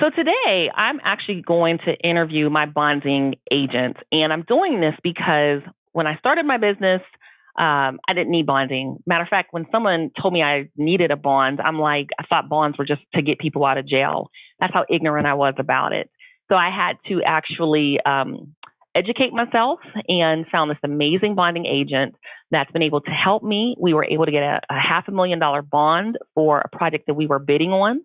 So today, I'm actually going to interview my bonding agent. And I'm doing this because when I started my business, I didn't need bonding. Matter of fact, when someone told me I needed a bond, I'm like, I thought bonds were just to get people out of jail. That's how ignorant I was about it. So I had to actually educate myself and found this amazing bonding agent that's been able to help me. We were able to get a $500,000 bond for a project that we were bidding on.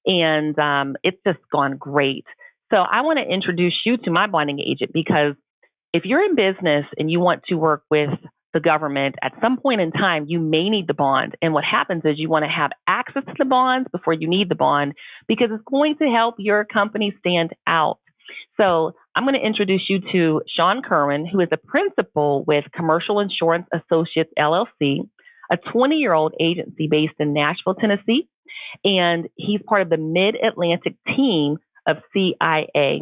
And it's just gone great. So I want to introduce you to my bonding agent because if you're in business and you want to work with the government, at some point in time, you may need the bond. And what happens is you want to have access to the bonds before you need the bond because it's going to help your company stand out. So I'm going to introduce you to Sean Kirwan, who is a principal with Commercial Insurance Associates, LLC, a 20-year-old agency based in Nashville, Tennessee. And he's part of the Mid-Atlantic team of CIA.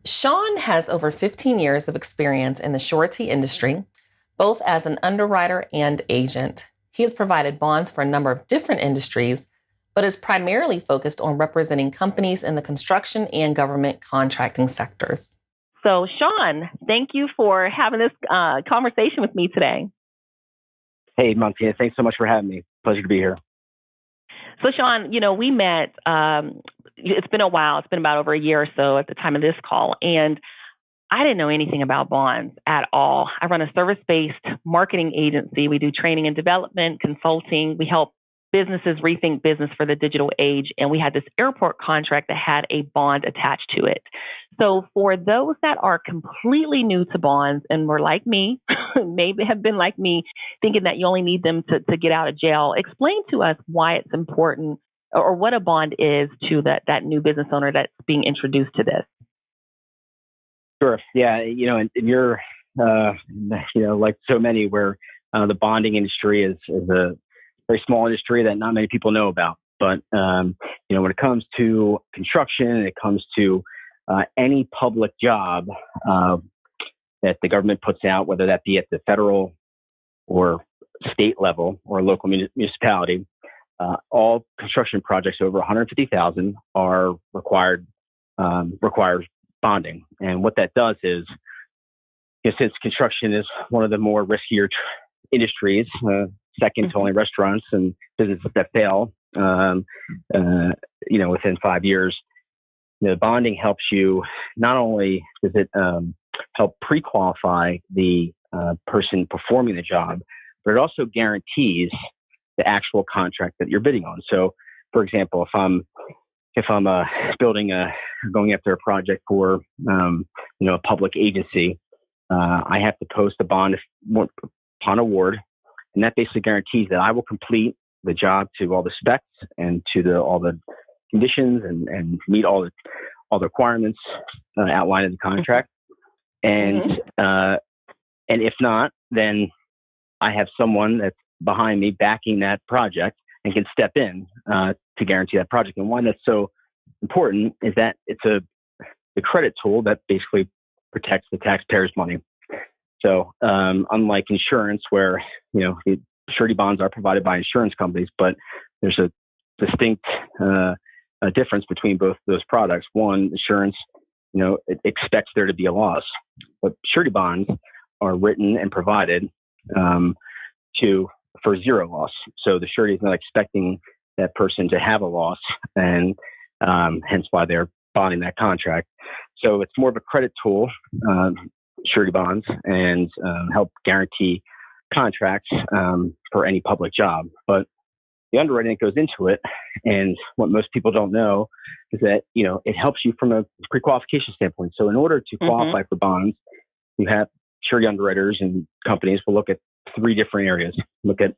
Sean has over 15 years of experience in the surety industry, both as an underwriter and agent. He has provided bonds for a number of different industries, but is primarily focused on representing companies in the construction and government contracting sectors. So, Sean, thank you for having this conversation with me today. Hey, Montina, thanks so much for having me. Pleasure to be here. So, Sean, we met, it's been a while. It's been about over a year or so at the time of this call. And I didn't know anything about bonds at all. I run a service-based marketing agency. We do training and development, consulting. We help businesses rethink business for the digital age. And we had this airport contract that had a bond attached to it. So for those that are completely new to bonds and were like me, maybe have been like me, thinking that you only need them to get out of jail, explain to us why it's important or what a bond is to that new business owner that's being introduced to this. Sure. Yeah. And you're, like so many where the bonding industry is a very small industry that not many people know about. But, when it comes to construction, it comes to any public job that the government puts out, whether that be at the federal or state level or local municipality, all construction projects over 150,000 are requires bonding. And what that does is, since construction is one of the more riskier industries, second to only restaurants and businesses that fail, within 5 years, the bonding helps you. Not only does it help pre-qualify the person performing the job, but it also guarantees the actual contract that you're bidding on. So, for example, if I'm going after a project for a public agency, I have to post a bond upon award, and that basically guarantees that I will complete the job to all the specs and to all the conditions and meet all the requirements outlined in the contract. And if not, then I have someone that's behind me backing that project and can step in to guarantee that project. And why that's so important is that it's the credit tool that basically protects the taxpayers' money. So unlike insurance, where the surety bonds are provided by insurance companies, but there's a distinct difference between both those products. One, insurance, it expects there to be a loss, but surety bonds are written and provided for zero loss. So the surety is not expecting that person to have a loss, and hence why they're bonding that contract. So it's more of a credit tool, surety bonds, and help guarantee contracts for any public job. But the underwriting that goes into it, and what most people don't know, is that it helps you from a pre-qualification standpoint. So in order to qualify for bonds, you have surety underwriters and companies will look at three different areas. Look at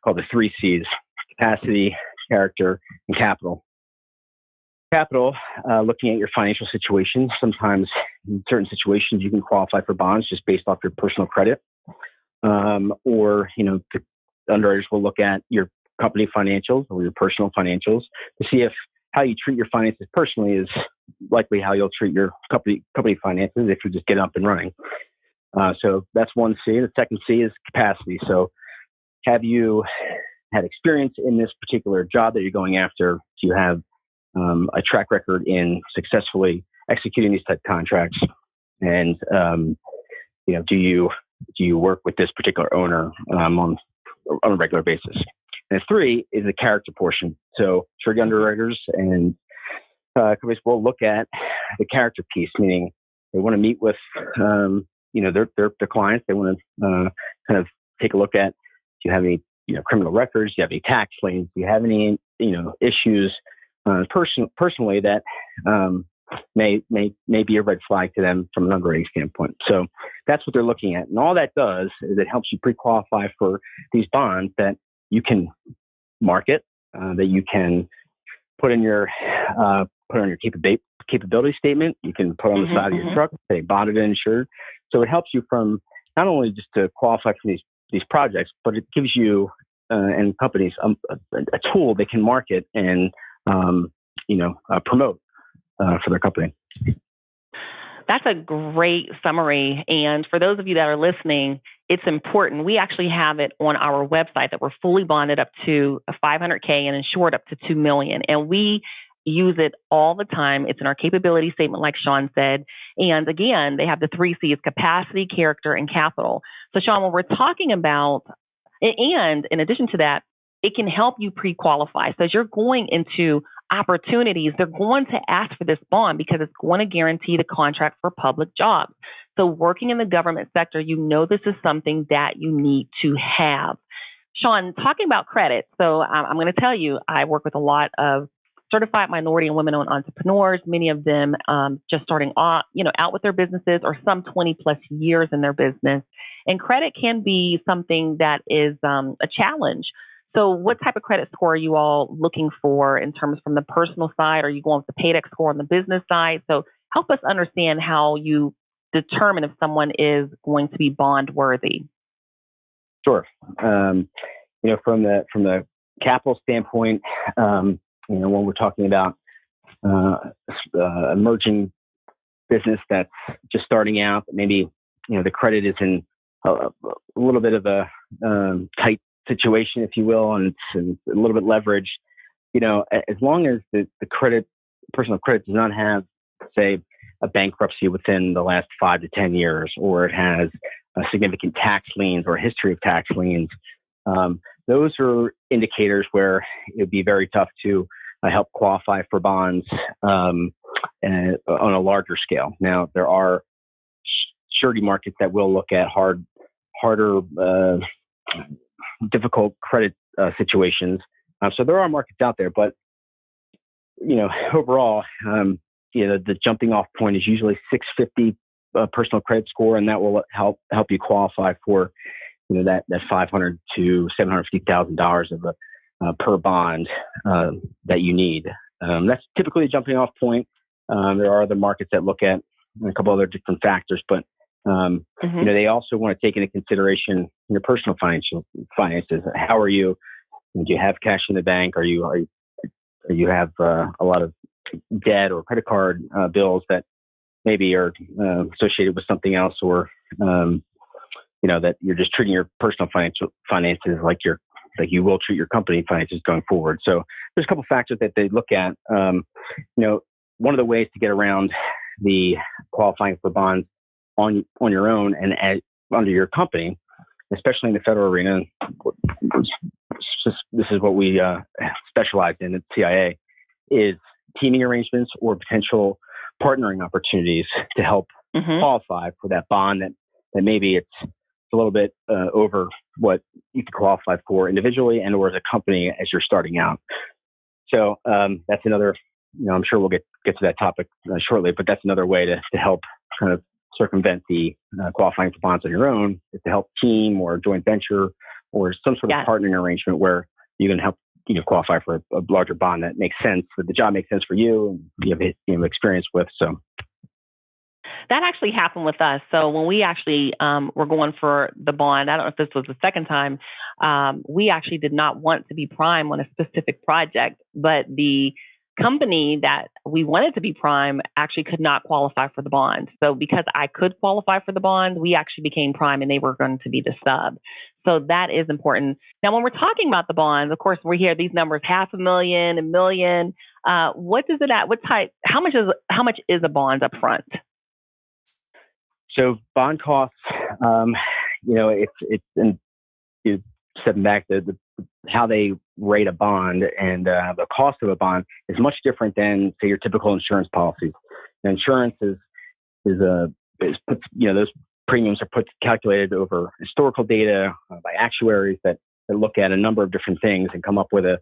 called the 3 C's: capacity, character, and capital. Capital, looking at your financial situation. Sometimes in certain situations you can qualify for bonds just based off your personal credit. Or the underwriters will look at your company financials or your personal financials to see if how you treat your finances personally is likely how you'll treat your company finances if you just get up and running. So that's one C. The second C is capacity. So have you had experience in this particular job that you're going after? Do you have a track record in successfully executing these type of contracts? And do you work with this particular owner on a regular basis? And 3 is the character portion. So surety underwriters and companies will look at the character piece, meaning they want to meet with their clients. They want to kind of take a look at, do you have any criminal records? Do you have any tax liens? Do you have any issues personally that may be a red flag to them from an underwriting standpoint? So that's what they're looking at, and all that does is it helps you pre-qualify for these bonds that you can market, that you can put on your capability statement. You can put on the side of your truck, say bonded and insured. So it helps you from not only just to qualify for these projects, but it gives you and companies a tool they can market and promote for their company. That's a great summary. And for those of you that are listening, it's important. We actually have it on our website that we're fully bonded up to $500K and insured up to $2 million. And we use it all the time. It's in our capability statement, like Sean said. And again, they have the 3 C's: capacity, character, and capital. So Sean, when we're talking about, and in addition to that, it can help you pre-qualify. So as you're going into opportunities, they're going to ask for this bond because it's going to guarantee the contract for public jobs. So working in the government sector, this is something that you need to have. Sean, talking about credit. So I'm going to tell you, I work with a lot of certified minority and women-owned entrepreneurs, many of them just starting out with their businesses, or some 20 plus years in their business. And credit can be something that is a challenge. So what type of credit score are you all looking for in terms from the personal side? Are you going with the PAYDEX score on the business side? So help us understand how you determine if someone is going to be bond worthy. Sure. From the capital standpoint, when we're talking about emerging business that's just starting out, maybe the credit is in a little bit of a tight situation, if you will, and it's a little bit leveraged. As long as the personal credit does not have, say, a bankruptcy within the last 5 to 10 years, or it has a significant tax liens or a history of tax liens, those are indicators where it would be very tough to help qualify for bonds on a larger scale. Now, there are surety markets that will look at harder, difficult credit situations. So there are markets out there, but overall, the jumping off point is usually 650 personal credit score, and that will help you qualify for that $500,000 to $750,000 of per bond that you need. That's typically a jumping off point. There are other markets that look at a couple other different factors, but they also want to take into consideration your personal finances. How are you? Do you have cash in the bank? Are you have a lot of debt or credit card bills that maybe are associated with something else, or that you're just treating your personal finances like you will treat your company finances going forward. So there's a couple factors that they look at. One of the ways to get around the qualifying for bonds on your own and under your company, especially in the federal arena, this is what we specialize in at CIA, is teaming arrangements or potential partnering opportunities to help qualify for that bond that maybe it's a little bit over what you could qualify for individually and or as a company as you're starting out. So that's another, I'm sure we'll get to that topic shortly, but that's another way to help kind of circumvent the qualifying for bonds on your own, is to help team or joint venture or some sort of partnering arrangement where you can help qualify for a larger bond that makes sense, that the job makes sense for you and you have experience with. So that actually happened with us. So when we actually were going for the bond, I don't know if this was the second time, we actually did not want to be prime on a specific project, but the company that we wanted to be prime actually could not qualify for the bond. So because I could qualify for the bond, we actually became prime and they were going to be the sub. So that is important. Now, when we're talking about the bonds, of course, we hear these numbers, $500,000, $1 million. What does it at? What type? How much is a bond up front? So bond costs, you stepping back, how they rate a bond and the cost of a bond is much different than, say, your typical insurance policies. The insurance those premiums are calculated over historical data by actuaries that look at a number of different things and come up with a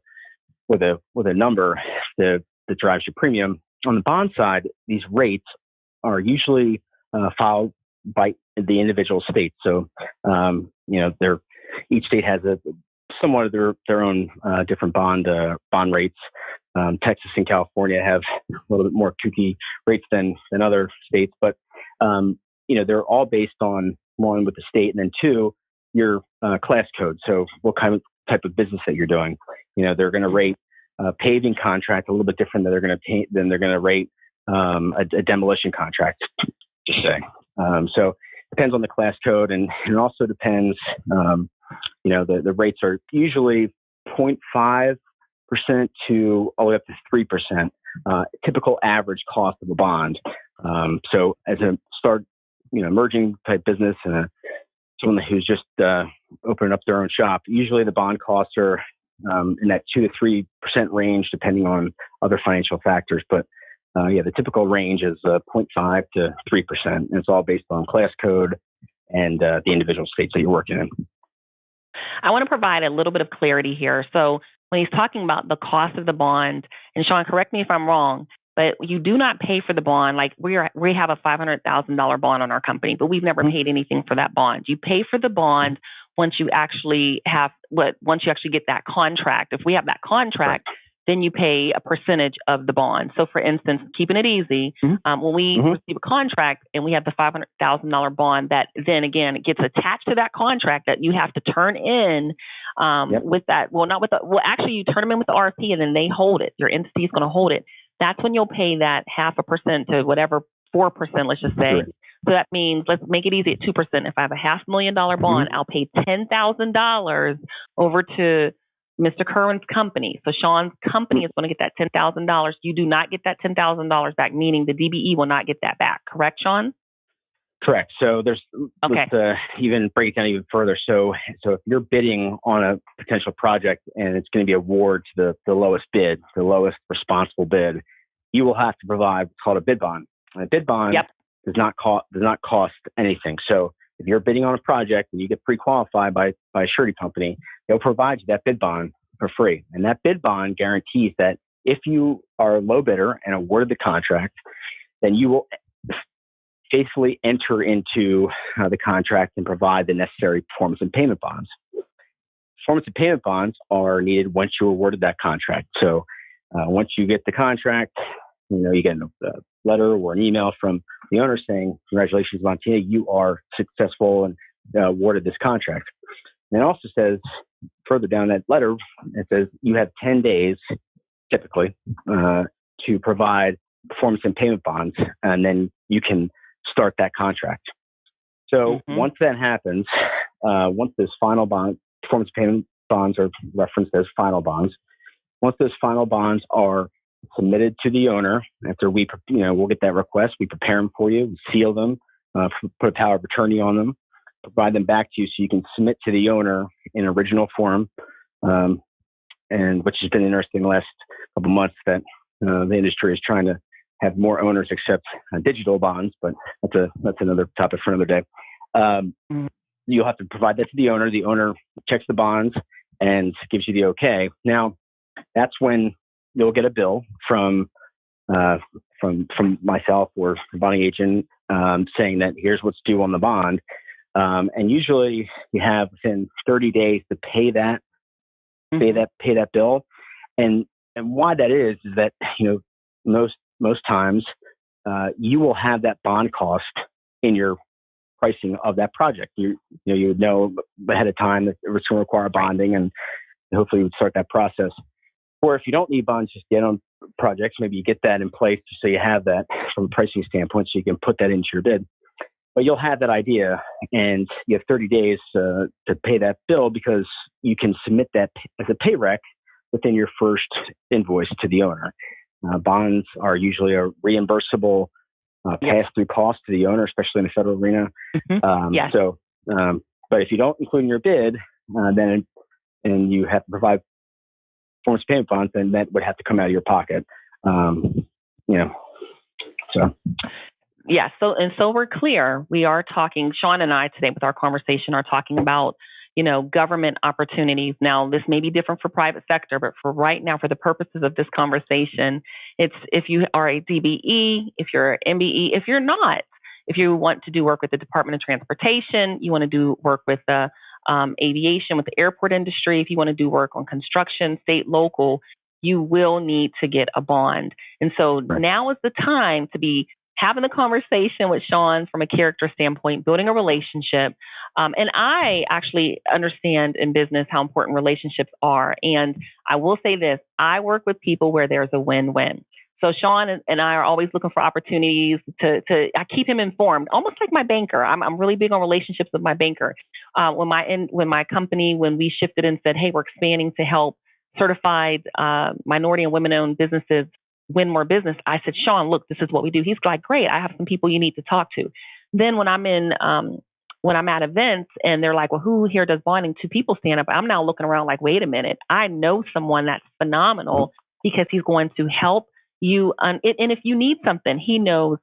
number that drives your premium. On the bond side, these rates are usually filed by the individual state. So, each state has somewhat of their own different bond rates. Texas and California have a little bit more kooky rates than other states, but they're all based on, one, with the state, and then two, your class code. So what type of business that you're doing. They're going to rate a paving contract a little bit different than they're going to rate a demolition contract, just say. So it depends on the class code, and it also depends. The rates are usually 0.5% to all the way up to 3%. Typical average cost of a bond. So as a emerging type business and someone who's just opening up their own shop, usually the bond costs are in that 2 to 3% range, depending on other financial factors. But the typical range is 0.5 to 3%. And it's all based on class code and the individual states that you're working in. I want to provide a little bit of clarity here. So when he's talking about the cost of the bond, and Sean, correct me if I'm wrong, but you do not pay for the bond. Like we have a $500,000 bond on our company, but we've never paid anything for that bond. You pay for the bond once you actually get that contract. If we have that contract, then you pay a percentage of the bond. So for instance, keeping it easy, when we receive a contract and we have the $500,000 bond, that then again, it gets attached to that contract that you have to turn in with that. Actually you turn them in with the RFP and then they hold it. Your entity is going to hold it. That's when you'll pay that 0.5% to whatever 4%, let's just say. Sure. So that means, let's make it easy at 2%. If I have a $500,000 bond, I'll pay $10,000 over to Mr. Kirwan's company. So Sean's company is going to get that $10,000. You do not get that $10,000 back, meaning the DBE will not get that back. Correct, Sean? Correct. So let's even break it down even further. So if you're bidding on a potential project and it's going to be awarded to the lowest bid, the lowest responsible bid, you will have to provide what's called a bid bond. And a bid bond does not cost anything. So if you're bidding on a project and you get pre-qualified by a surety company, they'll provide you that bid bond for free. And that bid bond guarantees that if you are a low bidder and awarded the contract, then you will faithfully enter into the contract and provide the necessary performance and payment bonds. Performance and payment bonds are needed once you're awarded that contract. So once you get the contract, you get a letter or an email from the owner saying, "Congratulations, Montana, you are successful and awarded this contract." And it also says, further down that letter, it says you have 10 days, typically, to provide performance and payment bonds, and then you can start that contract. So once that happens, once those final performance payment bonds are referenced as final bonds, once those final bonds are submitted to the owner, after we'll get that request, we prepare them for you, seal them, put a power of attorney on them, provide them back to you so you can submit to the owner in original form, and which has been interesting the last couple of months that the industry is trying to have more owners accept digital bonds, but that's another topic for another day. You'll have to provide that to the owner. The owner checks the bonds and gives you the okay. Now, that's when you'll get a bill from myself or the bonding agent saying that here's what's due on the bond. And usually you have within 30 days to pay that bill. And why that is that, most times you will have that bond cost in your pricing of that project. You would know ahead of time that it was going to require bonding, and hopefully you would start that process. Or if you don't need bonds just yet on projects, maybe you get that in place just so you have that from a pricing standpoint so you can put that into your bid. But you'll have that idea, and you have 30 days to pay that bill, because you can submit that as a pay rec within your first invoice to the owner. Bonds are usually a reimbursable pass-through cost to the owner, especially in the federal arena. Yes. But if you don't include in your bid, and you have to provide performance payment bonds, then that would have to come out of your pocket. Yeah. So we're clear. We are talking, Sean and I today with our conversation are talking about, government opportunities. Now, this may be different for private sector, but for right now, for the purposes of this conversation, it's if you are a DBE, if you're an MBE, if you're not, if you want to do work with the Department of Transportation, you want to do work with the aviation, with the airport industry, if you want to do work on construction, state, local, you will need to get a bond. And so now is the time to be having a conversation with Sean from a character standpoint, building a relationship. And I actually understand in business how important relationships are. And I will say this, I work with people where there's a win-win. So Sean and I are always looking for opportunities to I keep him informed, almost like my banker. I'm really big on relationships with my banker. When my company, when we shifted and said, hey, we're expanding to help certified minority and women-owned businesses win more business, I said, Sean, look, this is what we do. He's like, great, I have some people you need to talk to. Then when I'm at events and they're like, well, who here does bonding? Two people stand up. I'm now looking around like, wait a minute, I know someone that's phenomenal because he's going to help you. And if you need something, he knows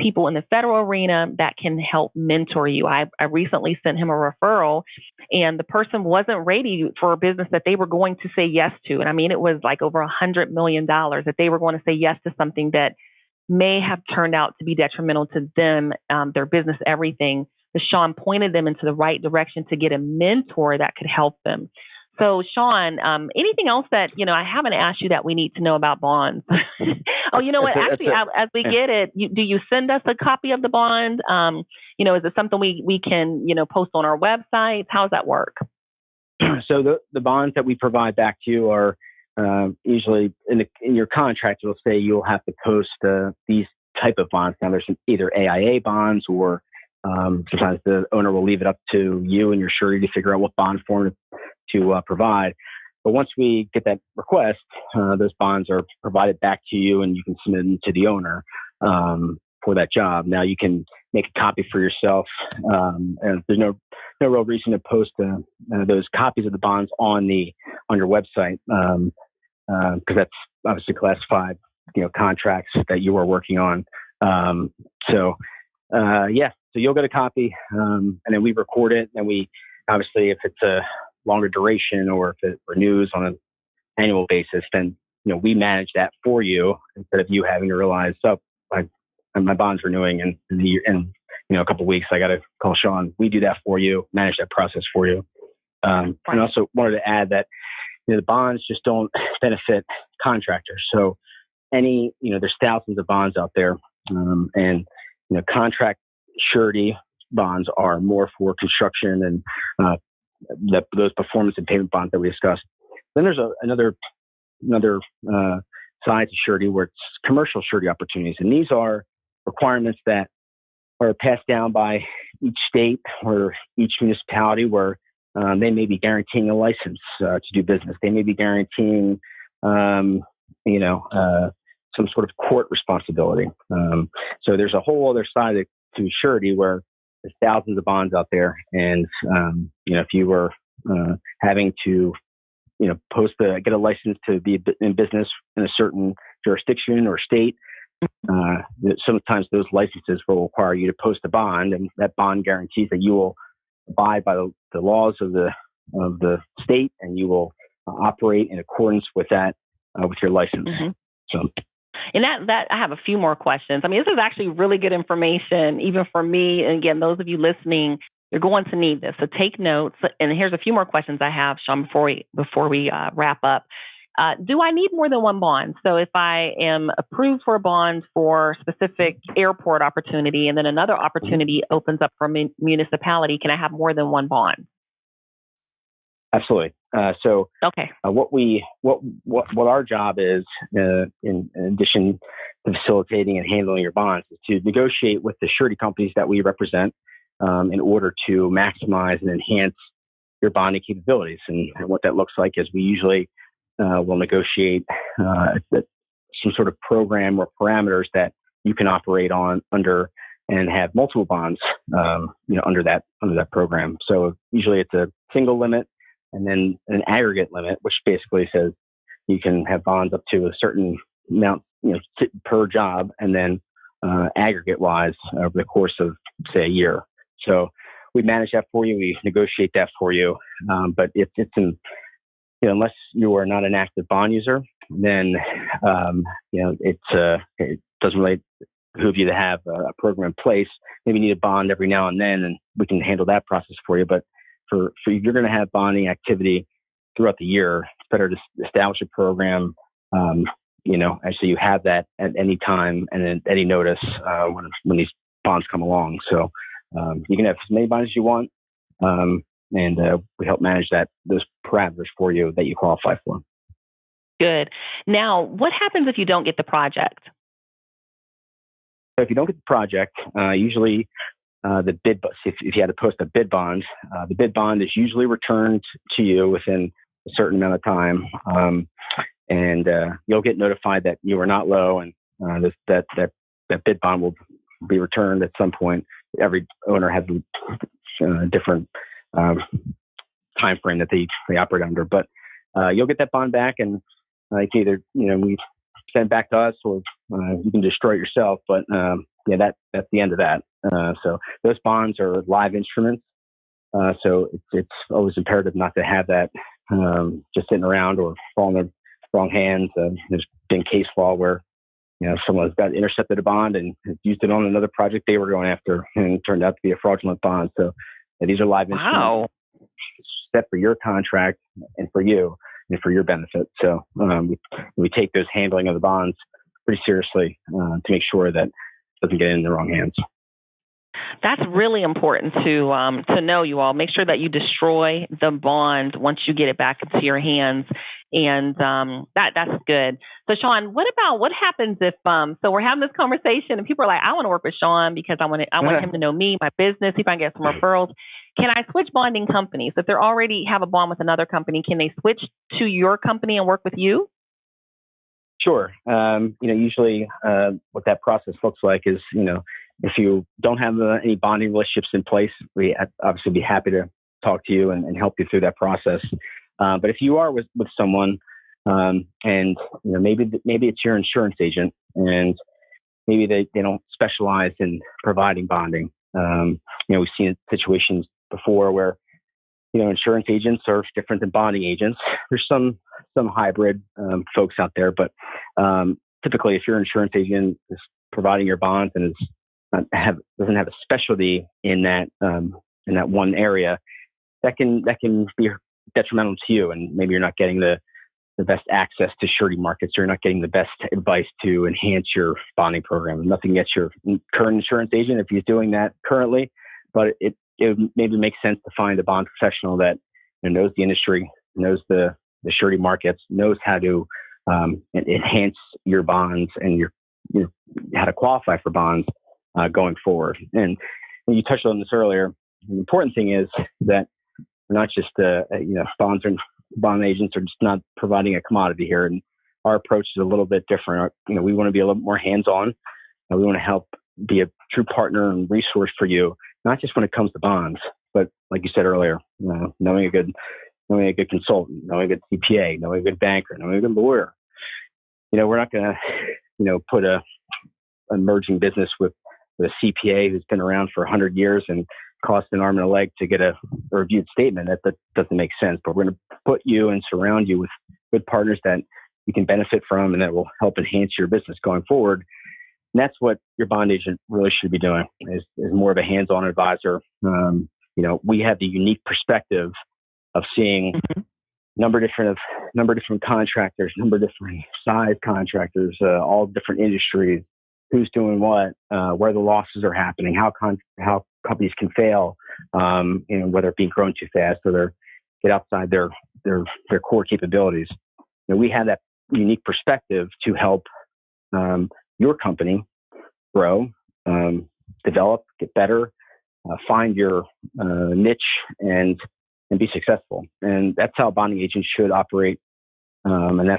people in the federal arena that can help mentor you. I recently sent him a referral and the person wasn't ready for a business that they were going to say yes to. And I mean, it was like over $100 million that they were going to say yes to something that may have turned out to be detrimental to them, their business, everything. But Sean pointed them into the right direction to get a mentor that could help them. So, Sean, anything else that, I haven't asked you that we need to know about bonds? Oh, you know what? Actually, as we get it, do you send us a copy of the bond? Is it something we can, post on our website? How does that work? So the bonds that we provide back to you are usually in your contract. It'll say you'll have to post these type of bonds. Now, there's either AIA bonds or sometimes the owner will leave it up to you and your surety to figure out what bond form to provide. But once we get that request, those bonds are provided back to you and you can submit them to the owner for that job. Now you can make a copy for yourself, and there's no real reason to post those copies of the bonds on your website because that's obviously classified, contracts that you are working on. So you'll get a copy, and then we record it, and we obviously, if it's a longer duration or if it renews on an annual basis, then we manage that for you instead of you having to realize, my bond's renewing in a couple of weeks. I got to call Sean. We do that for you, manage that process for you. And also wanted to add that the bonds just don't benefit contractors. So there's thousands of bonds out there, and contract surety bonds are more for construction and those performance and payment bonds that we discussed. Then there's another side to surety where it's commercial surety opportunities, and these are requirements that are passed down by each state or each municipality where they may be guaranteeing a license to do business. They may be guaranteeing some sort of court responsibility. So there's a whole other side to surety where there's thousands of bonds out there, and if you were having to get a license to be in business in a certain jurisdiction or state, sometimes those licenses will require you to post a bond, and that bond guarantees that you will abide by the laws of the state, and you will operate in accordance with that with your license. Mm-hmm. So. And that I have a few more questions. I mean, this is actually really good information, even for me. And again, those of you listening, you're going to need this. So take notes. And here's a few more questions I have, Sean, before we wrap up. Do I need more than one bond? So if I am approved for a bond for specific airport opportunity, and then another opportunity opens up for a municipality, can I have more than one bond? Absolutely. Okay. What our job is, in addition to facilitating and handling your bonds, is to negotiate with the surety companies that we represent in order to maximize and enhance your bonding capabilities. And what that looks like is we usually will negotiate some sort of program or parameters that you can operate on under and have multiple bonds, under that program. So usually it's a single limit and then an aggregate limit, which basically says you can have bonds up to a certain amount, per job, and then aggregate wise over the course of, say, a year. So we manage that for you. We negotiate that for you. But it's unless you are not an active bond user, then it doesn't really behoove you to have a program in place. Maybe you need a bond every now and then, and we can handle that process for you. But for if you're going to have bonding activity throughout the year, it's better to establish a program. Actually you have that at any time and at any notice when these bonds come along. So you can have as many bonds as you want, and we help manage those parameters for you that you qualify for. Good. Now, what happens if you don't get the project? So if you don't get the project, usually the bid, if you had to post a bid bond, the bid bond is usually returned to you within a certain amount of time, and you'll get notified that you are not low, and that bid bond will be returned at some point. Every owner has a different time frame that they operate under, but you'll get that bond back, and you can either we send it back to us, or you can destroy it yourself. But that's the end of that. So those bonds are live instruments. So it's always imperative not to have that just sitting around or fall in the wrong hands. There's been case law where someone's got intercepted a bond and used it on another project they were going after, and it turned out to be a fraudulent bond. So these are live instruments set for your contract and for you and for your benefit. So we take those handling of the bonds pretty seriously to make sure that it doesn't get in the wrong hands. That's really important to know, you all. Make sure that you destroy the bond once you get it back into your hands. And that's good. So Sean, what happens if so we're having this conversation and people are like, I want to work with Sean because I want him to know me, my business, see if I can get some referrals. Can I switch bonding companies? If they already have a bond with another company, can they switch to your company and work with you? Sure. Usually what that process looks like is, if you don't have any bonding relationships in place, we obviously be happy to talk to you and help you through that process. But if you are with someone, and maybe it's your insurance agent, and maybe they don't specialize in providing bonding. We've seen situations before where insurance agents are different than bonding agents. There's some hybrid folks out there, but typically, if your insurance agent is providing your bonds and doesn't have a specialty in that one area, that can be detrimental to you, and maybe you're not getting the best access to surety markets, or you're not getting the best advice to enhance your bonding program. Nothing against your current insurance agent if he's doing that currently, but it maybe makes sense to find a bond professional that knows the industry, knows the surety markets, knows how to enhance your bonds and how to qualify for bonds going forward. And you touched on this earlier. The important thing is that we're not just bonds and bond agents are just not providing a commodity here. And our approach is a little bit different. We want to be a little more hands-on. We want to help be a true partner and resource for you, not just when it comes to bonds, but like you said earlier, knowing a good consultant, knowing a good CPA, knowing a good banker, knowing a good lawyer. We're not going to, put a emerging business with a CPA who's been around for 100 years and cost an arm and a leg to get a reviewed statement. That doesn't make sense. But we're going to put you and surround you with good partners that you can benefit from and that will help enhance your business going forward. And that's what your bond agent really should be doing, is more of a hands-on advisor. We have the unique perspective of seeing number of different contractors, number of different size contractors, all different industries, who's doing what, where the losses are happening, how companies can fail, whether it be grown too fast or they get outside their core capabilities. We have that unique perspective to help your company grow, develop, get better, find your niche, and be successful. And that's how bonding agents should operate And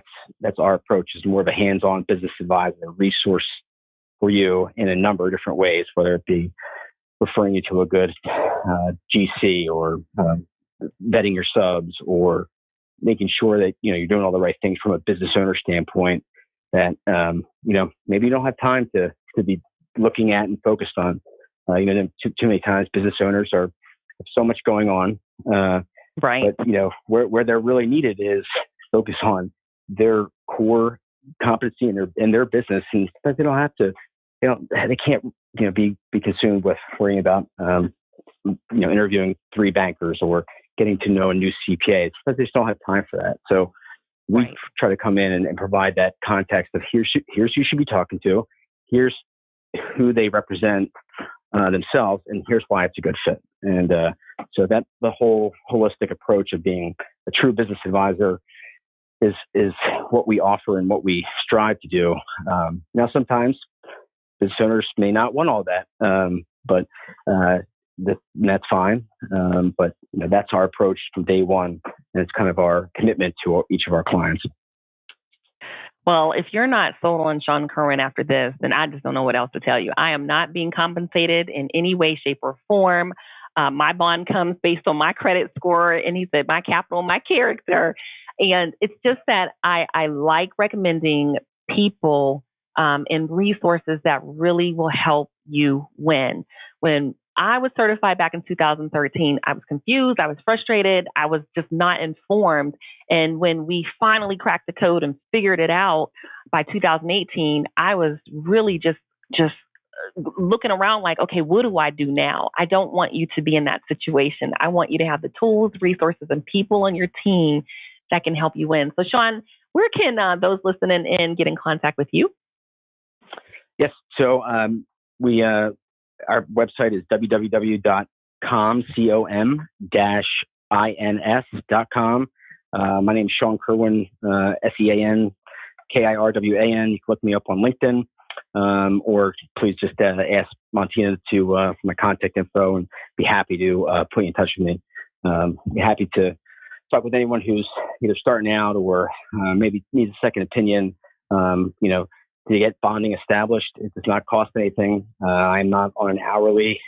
that's our approach, is more of a hands-on business advisor resource for you in a number of different ways, whether it be referring you to a good GC, or vetting your subs, or making sure that you're doing all the right things from a business owner standpoint, that maybe you don't have time to be looking at and focused on. Too many times business owners have so much going on, right? But where they're really needed is focus on their core competency in their business, and they don't have to. They can't be consumed with worrying about interviewing 3 bankers or getting to know a new CPA. It's because they just don't have time for that. So we try to come in and provide that context of here's who you should be talking to, here's who they represent themselves, and here's why it's a good fit. And so that the whole holistic approach of being a true business advisor is what we offer and what we strive to do. Now, sometimes business owners may not want all that, but that's fine. But that's our approach from day one, and it's kind of our commitment to each of our clients. Well, if you're not sold on Sean Kirwan after this, then I just don't know what else to tell you. I am not being compensated in any way, shape, or form. My bond comes based on my credit score, and he said my capital, my character. And it's just that I like recommending people and resources that really will help you win. When I was certified back in 2013, I was confused, I was frustrated, I was just not informed. And when we finally cracked the code and figured it out by 2018, I was really just looking around like, okay, what do I do now? I don't want you to be in that situation. I want you to have the tools, resources, and people on your team that can help you win. So, Sean, where can those listening in get in contact with you? Yes. So our website is www.com-ins.com. My name is Sean Kirwan, SeanKirwan. You can look me up on LinkedIn, or please just ask Montina for my contact info, and be happy to put you in touch with me. Be happy to talk with anyone who's either starting out or maybe needs a second opinion. To get bonding established, it does not cost anything. I'm not on an hourly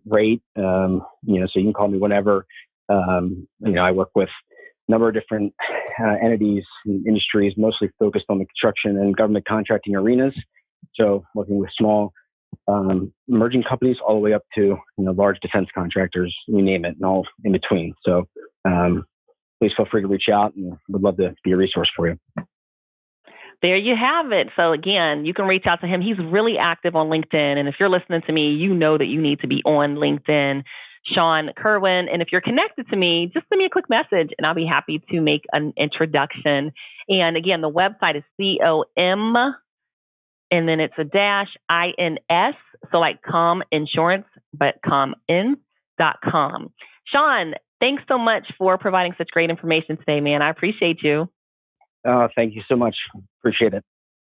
rate, so you can call me whenever. I work with a number of different entities and industries, mostly focused on the construction and government contracting arenas. So working with small emerging companies all the way up to large defense contractors, you name it, and all in between. So please feel free to reach out, and would love to be a resource for you. There you have it. So again, you can reach out to him. He's really active on LinkedIn. And if you're listening to me, you know that you need to be on LinkedIn, Sean Kirwan. And if you're connected to me, just send me a quick message and I'll be happy to make an introduction. And again, the website is COM, and then it's a dash INS. So like com insurance, but comins.com. Sean, thanks so much for providing such great information today, man. I appreciate you. Thank you so much. Appreciate it.